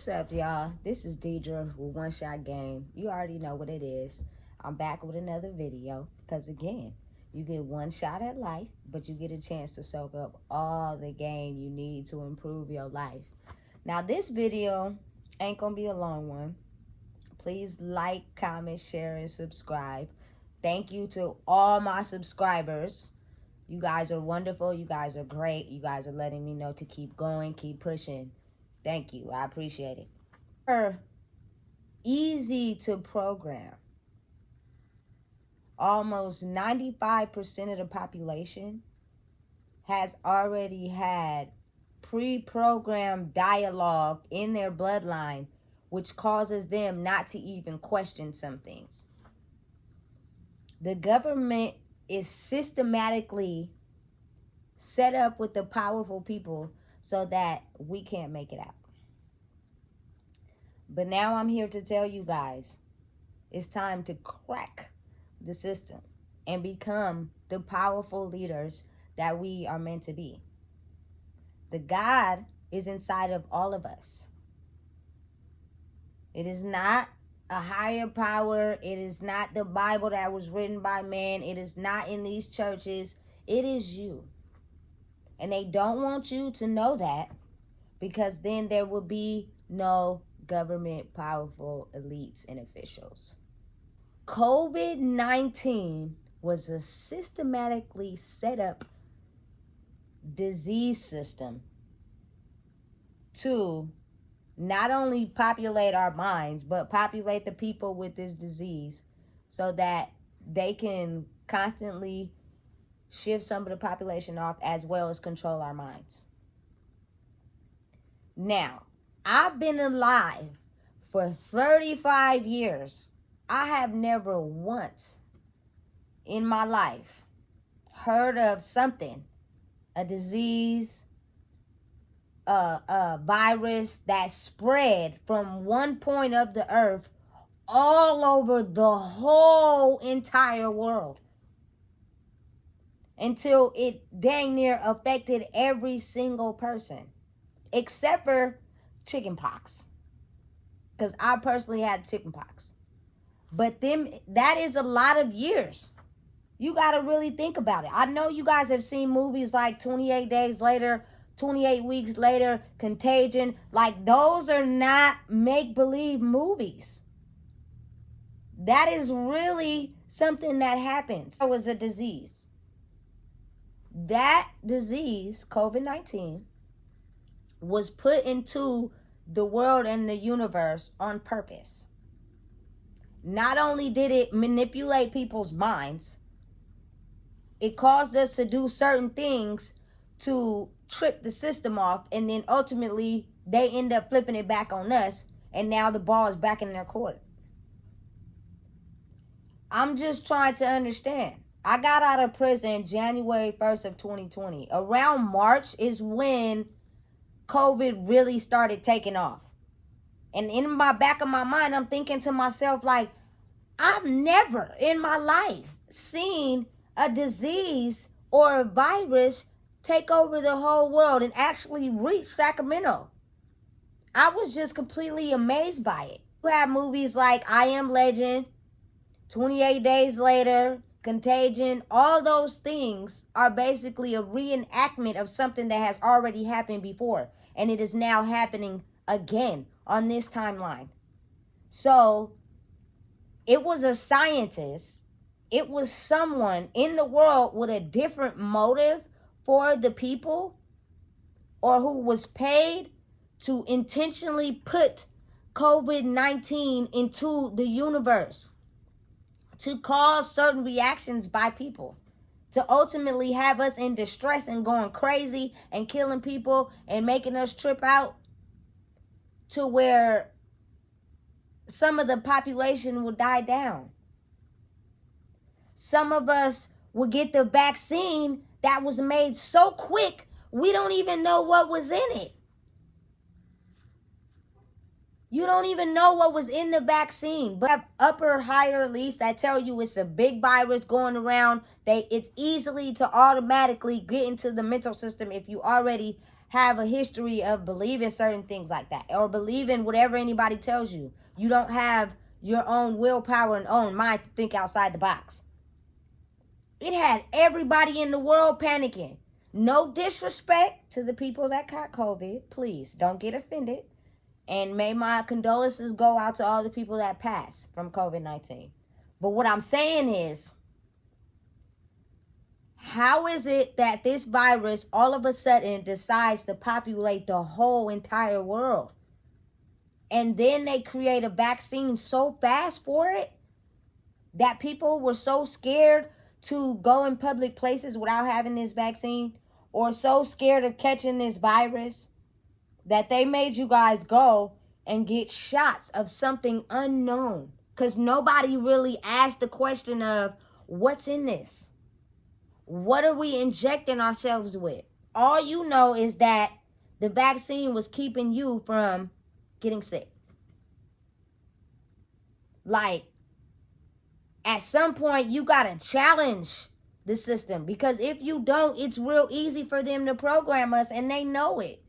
What's up, y'all? This is Deidre with One Shot Game. You already know what it is. I'm back with another video because, again, you get one shot at life, but you get a chance to soak up all the game you need to improve your life. Now, this video ain't going to be a long one. Please like, comment, share, and subscribe. Thank you to all my subscribers. You guys are wonderful. You guys are great. You guys are letting me know to keep going, keep pushing. Thank you. I appreciate it. They're easy to program. Almost 95% of the population has already had pre-programmed dialogue in their bloodline, which causes them not to even question some things. The government is systematically set up with the powerful people so that we can't make it out. But now I'm here to tell you guys, it's time to crack the system and become the powerful leaders that we are meant to be. The God is inside of all of us. It is not a higher power. It is not the Bible that was written by man. It is not in these churches. It is you. And they don't want you to know that, because then there will be no government, powerful elites and officials. COVID-19 was a systematically set up disease system to not only populate our minds, but populate the people with this disease so that they can constantly shift some of the population off, as well as control our minds. Now, I've been alive for 35 years. I have never once in my life heard of something, a disease, a virus that spread from one point of the earth all over the whole entire world, until it dang near affected every single person, except for chickenpox, because I personally had chickenpox. But that is a lot of years. You got to really think about it. I know you guys have seen movies like 28 Days Later, 28 Weeks Later, Contagion. Like, those are not make-believe movies. That is really something that happens. It was a disease. That disease, COVID-19, was put into the world and the universe on purpose. Not only did it manipulate people's minds, it caused us to do certain things to trip the system off, and then ultimately they end up flipping it back on us, and now the ball is back in their court. I'm just trying to understand. I got out of prison January 1st of 2020. Around March is when COVID really started taking off. And in my back of my mind, I'm thinking to myself, like, I've never in my life seen a disease or a virus take over the whole world and actually reach Sacramento. I was just completely amazed by it. You have movies like I Am Legend, 28 Days Later, Contagion. All those things are basically a reenactment of something that has already happened before, and it is now happening again on this timeline. So it was a scientist, it was someone in the world with a different motive for the people, or who was paid to intentionally put COVID-19 into the universe to cause certain reactions by people, to ultimately have us in distress and going crazy and killing people and making us trip out, to where some of the population will die down. Some of us will get the vaccine that was made so quick, we don't even know what was in it. You don't even know what was in the vaccine. But upper, higher elites that tell you it's a big virus going around, it's easily to automatically get into the mental system if you already have a history of believing certain things like that, or believing whatever anybody tells you. You don't have your own willpower and own mind to think outside the box. It had everybody in the world panicking. No disrespect to the people that caught COVID. Please don't get offended. And may my condolences go out to all the people that passed from COVID-19. But what I'm saying is, how is it that this virus all of a sudden decides to populate the whole entire world? And then they create a vaccine so fast for it that people were so scared to go in public places without having this vaccine, or so scared of catching this virus, that they made you guys go and get shots of something unknown. Because nobody really asked the question of, what's in this? What are we injecting ourselves with? All you know is that the vaccine was keeping you from getting sick. Like, at some point, you got to challenge the system. Because if you don't, it's real easy for them to program us, and they know it.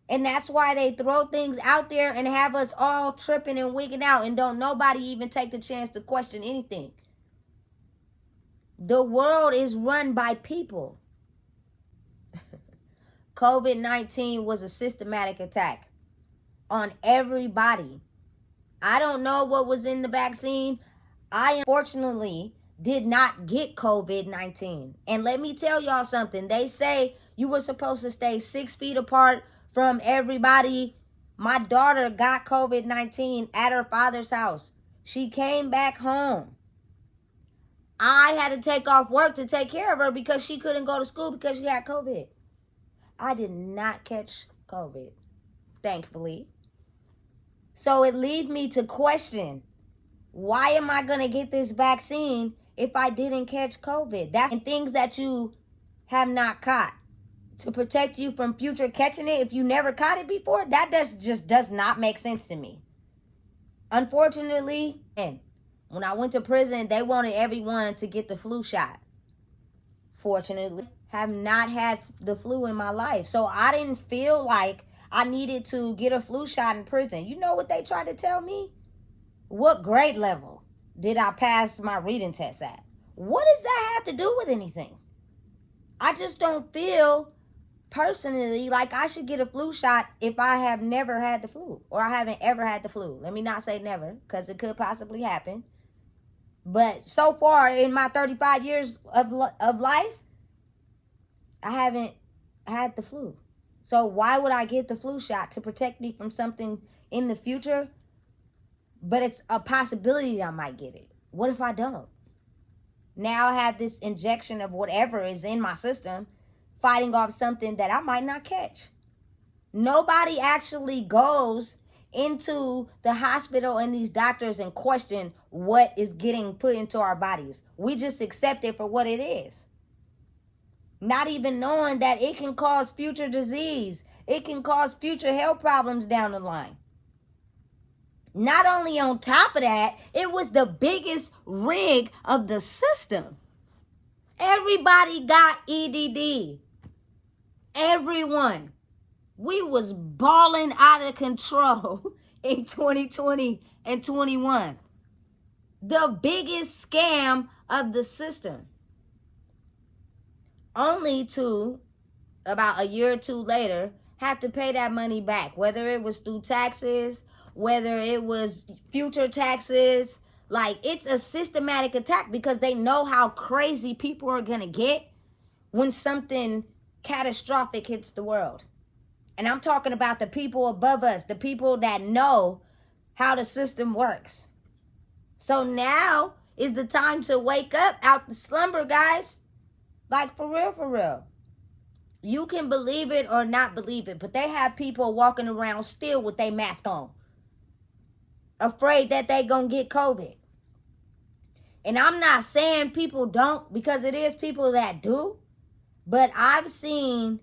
And that's why they throw things out there and have us all tripping and wigging out, and don't nobody even take the chance to question anything. The world is run by people. COVID-19 was a systematic attack on everybody. I don't know what was in the vaccine. I unfortunately did not get COVID-19. And let me tell y'all something. They say you were supposed to stay 6 feet apart from everybody. My daughter got COVID-19 at her father's house. She came back home. I had to take off work to take care of her because she couldn't go to school because she had COVID. I did not catch COVID, thankfully. So it leads me to question, why am I going to get this vaccine if I didn't catch COVID? That's things that you have not caught, to protect you from future catching it if you never caught it before. That just does not make sense to me. Unfortunately, and when I went to prison, they wanted everyone to get the flu shot. Fortunately, have not had the flu in my life. So I didn't feel like I needed to get a flu shot in prison. You know what they tried to tell me? What grade level did I pass my reading test at? What does that have to do with anything? I just don't feel personally like I should get a flu shot if I have never had the flu, or I haven't ever had the flu. Let me not say never, because it could possibly happen. But so far in my 35 years of life, I haven't had the flu. So why would I get the flu shot? To protect me from something in the future? But it's a possibility that I might get it. What if I don't? Now I have this injection of whatever is in my system fighting off something that I might not catch. Nobody actually goes into the hospital and these doctors and question what is getting put into our bodies. We just accept it for what it is. Not even knowing that it can cause future disease. It can cause future health problems down the line. Not only on top of that, it was the biggest rig of the system. Everybody got EDD. Everyone. We was balling out of control in 2020 and 21. The biggest scam of the system. Only to, about a year or two later, have to pay that money back. Whether it was through taxes, whether it was future taxes. Like, it's a systematic attack because they know how crazy people are going to get when something catastrophic hits the world. And I'm talking about the people above us, the people that know how the system works. So now is the time to wake up out the slumber, guys. Like, for real, for real. You can believe it or not believe it, but they have people walking around still with their mask on, afraid that they gonna get COVID. And I'm not saying people don't, because it is people that do. But I've seen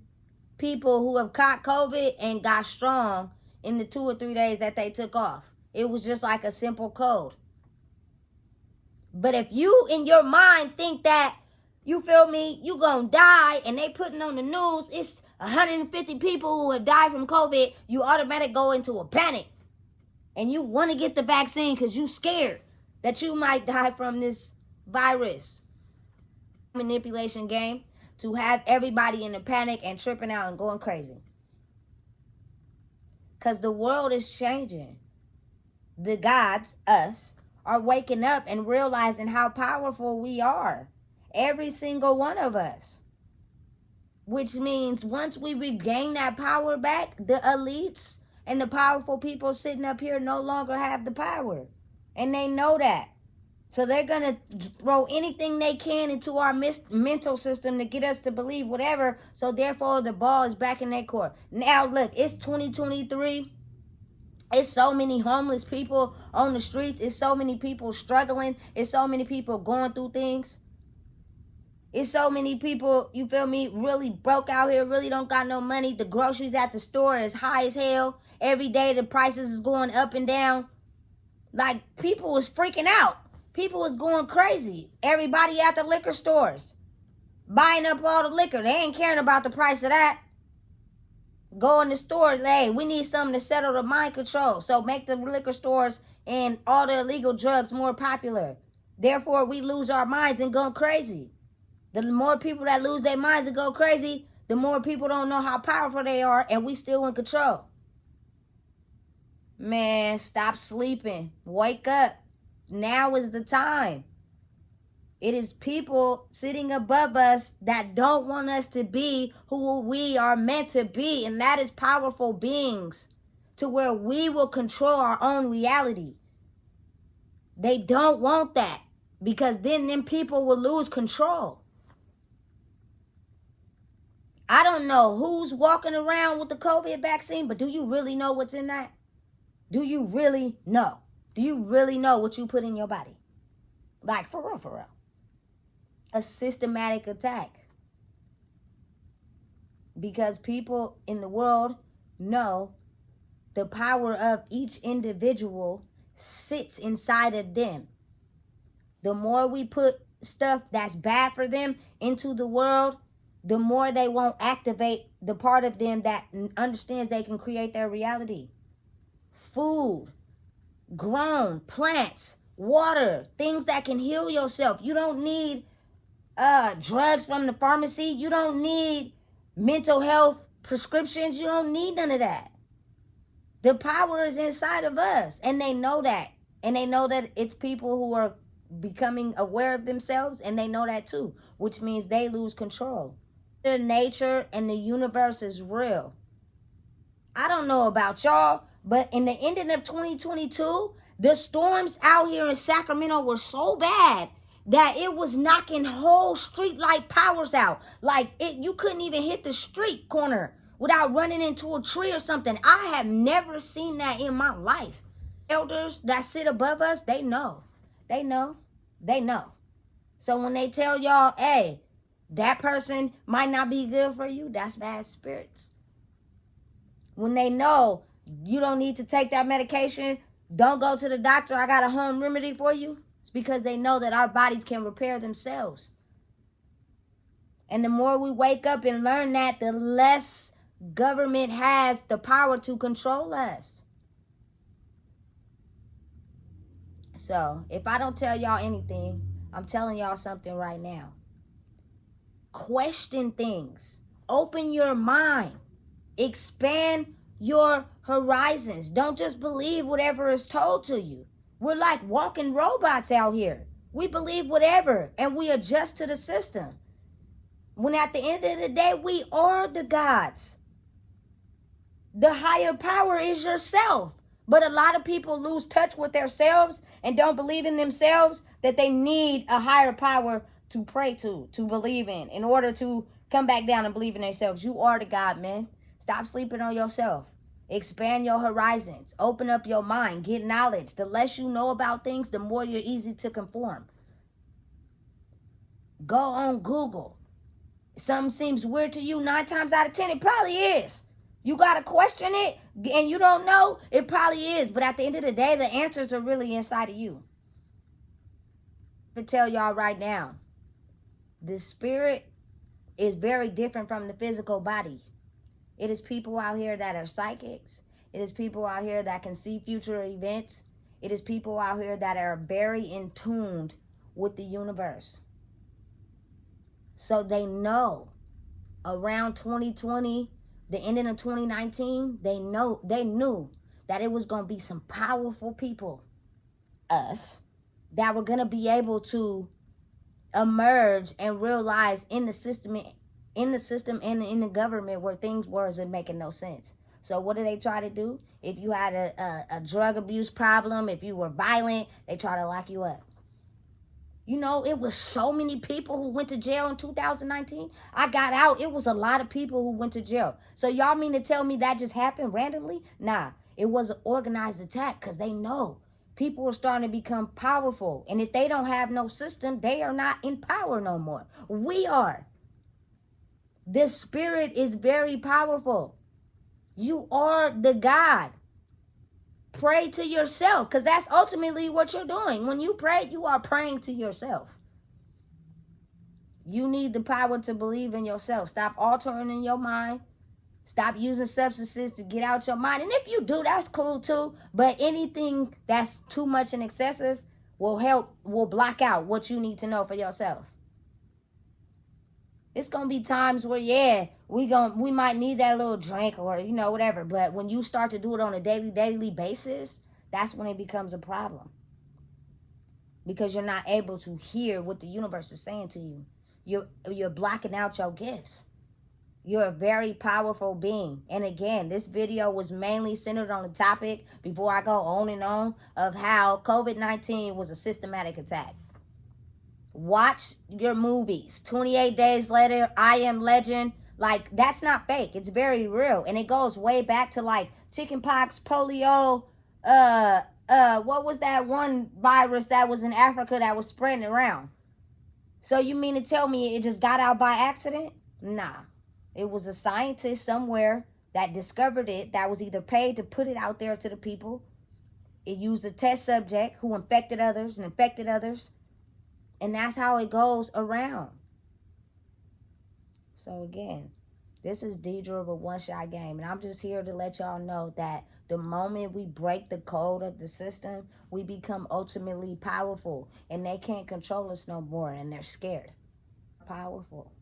people who have caught COVID and got strong in the 2 or 3 days that they took off. It was just like a simple cold. But if you in your mind think that You feel me? You gonna die, and they putting on the news, it's 150 people who have died from COVID. You automatically go into a panic. And you want to get the vaccine because you scared that you might die from this virus. Manipulation game to have everybody in a panic and tripping out and going crazy. Because the world is changing. The gods, us, are waking up and realizing how powerful we are. Every single one of us. Which means once we regain that power back, the elites and the powerful people sitting up here no longer have the power. And they know that. So they're going to throw anything they can into our mental system to get us to believe whatever. So therefore, the ball is back in their court. Now, look, it's 2023. It's so many homeless people on the streets. It's so many people struggling. It's so many people going through things. It's so many people, you feel me, really broke out here, really don't got no money. The groceries at the store is high as hell. Every day the prices is going up and down. Like, people was freaking out. People was going crazy. Everybody at the liquor stores buying up all the liquor. They ain't caring about the price of that. Go in the store, hey, we need something to settle the mind control. So make the liquor stores and all the illegal drugs more popular. Therefore, we lose our minds and go crazy. The more people that lose their minds and go crazy, the more people don't know how powerful they are, and we still in control. Man, stop sleeping. Wake up. Now is the time. It is people sitting above us that don't want us to be who we are meant to be, and that is powerful beings to where we will control our own reality. They don't want that because then them people will lose control. I don't know who's walking around with the COVID vaccine, but do you really know what's in that? Do you really know? Do you really know what you put in your body? Like, for real, for real. A systematic attack. Because people in the world know the power of each individual sits inside of them. The more we put stuff that's bad for them into the world, the more they won't activate the part of them that understands they can create their reality. Food, grown plants, water, things that can heal yourself. You don't need drugs from the pharmacy. You don't need mental health prescriptions. You don't need none of that. The power is inside of us, and they know that. And they know that it's people who are becoming aware of themselves, and they know that too, which means they lose control. The nature and the universe is real. I don't know about y'all, but in the ending of 2022, the storms out here in Sacramento were so bad that it was knocking whole street light powers out. Like, you couldn't even hit the street corner without running into a tree or something. I have never seen that in my life. Elders that sit above us, they know. They know. They know. So when they tell y'all, hey, that person might not be good for you, that's bad spirits. When they know you don't need to take that medication, don't go to the doctor, I got a home remedy for you, it's because they know that our bodies can repair themselves. And the more we wake up and learn that, the less government has the power to control us. So if I don't tell y'all anything, I'm telling y'all something right now. Question things. Open your mind. Expand your horizons. Don't just believe whatever is told to you. We're like walking robots out here. We believe whatever and we adjust to the system. When at the end of the day, we are the gods. The higher power is yourself. But a lot of people lose touch with themselves and don't believe in themselves that they need a higher power to pray to believe in order to come back down and believe in themselves. You are the God, man. Stop sleeping on yourself. Expand your horizons. Open up your mind. Get knowledge. The less you know about things, the more you're easy to conform. Go on Google. Something seems weird to you, 9 times out of 10, it probably is. You got to question it, and you don't know, it probably is. But at the end of the day, the answers are really inside of you. I tell y'all right now, The spirit is very different from the physical body. It is people out here that are psychics. It is people out here that can see future events. It is people out here that are very in tune with the universe. So they know around 2020, the ending of 2019, they knew that it was going to be some powerful people, us, that were going to be able to emerge and realize in the system and in the government where things wasn't making no sense. So what do they try to do? If you had a drug abuse problem, if you were violent, they try to lock you up. You know, it was so many people who went to jail in 2019. I got out. It was a lot of people who went to jail. So y'all mean to tell me that just happened randomly? Nah, it was an organized attack because they know people are starting to become powerful. And if they don't have no system, they are not in power no more. We are. This spirit is very powerful. You are the God. Pray to yourself, because that's ultimately what you're doing. When you pray, you are praying to yourself. You need the power to believe in yourself. Stop altering in your mind. Stop using substances to get out your mind. And if you do, that's cool too. But anything that's too much and excessive will block out what you need to know for yourself. It's gonna be times where, yeah, we might need that little drink or whatever. But when you start to do it on a daily basis, that's when it becomes a problem. Because you're not able to hear what the universe is saying to you. You're blocking out your gifts. You're a very powerful being. And again, this video was mainly centered on the topic, before I go on and on, of how COVID-19 was a systematic attack. Watch your movies. 28 Days Later, I Am Legend. Like, that's not fake. It's very real. And it goes way back to like chickenpox, polio, what was that one virus that was in Africa that was spreading around? So you mean to tell me it just got out by accident? Nah. It was a scientist somewhere that discovered it, that was either paid to put it out there to the people. It used a test subject who infected others and infected others. And that's how it goes around. So again, this is Deidre of a One Shot Game. And I'm just here to let y'all know that the moment we break the code of the system, we become ultimately powerful. And they can't control us no more. And they're scared. Powerful.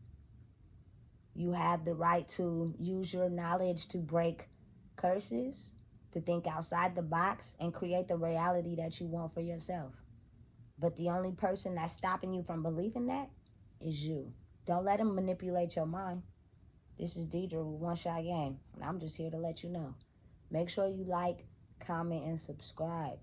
You have the right to use your knowledge to break curses, to think outside the box, and create the reality that you want for yourself. But the only person that's stopping you from believing that is you. Don't let them manipulate your mind. This is Deidre with One Shot Game, and I'm just here to let you know. Make sure you like, comment, and subscribe.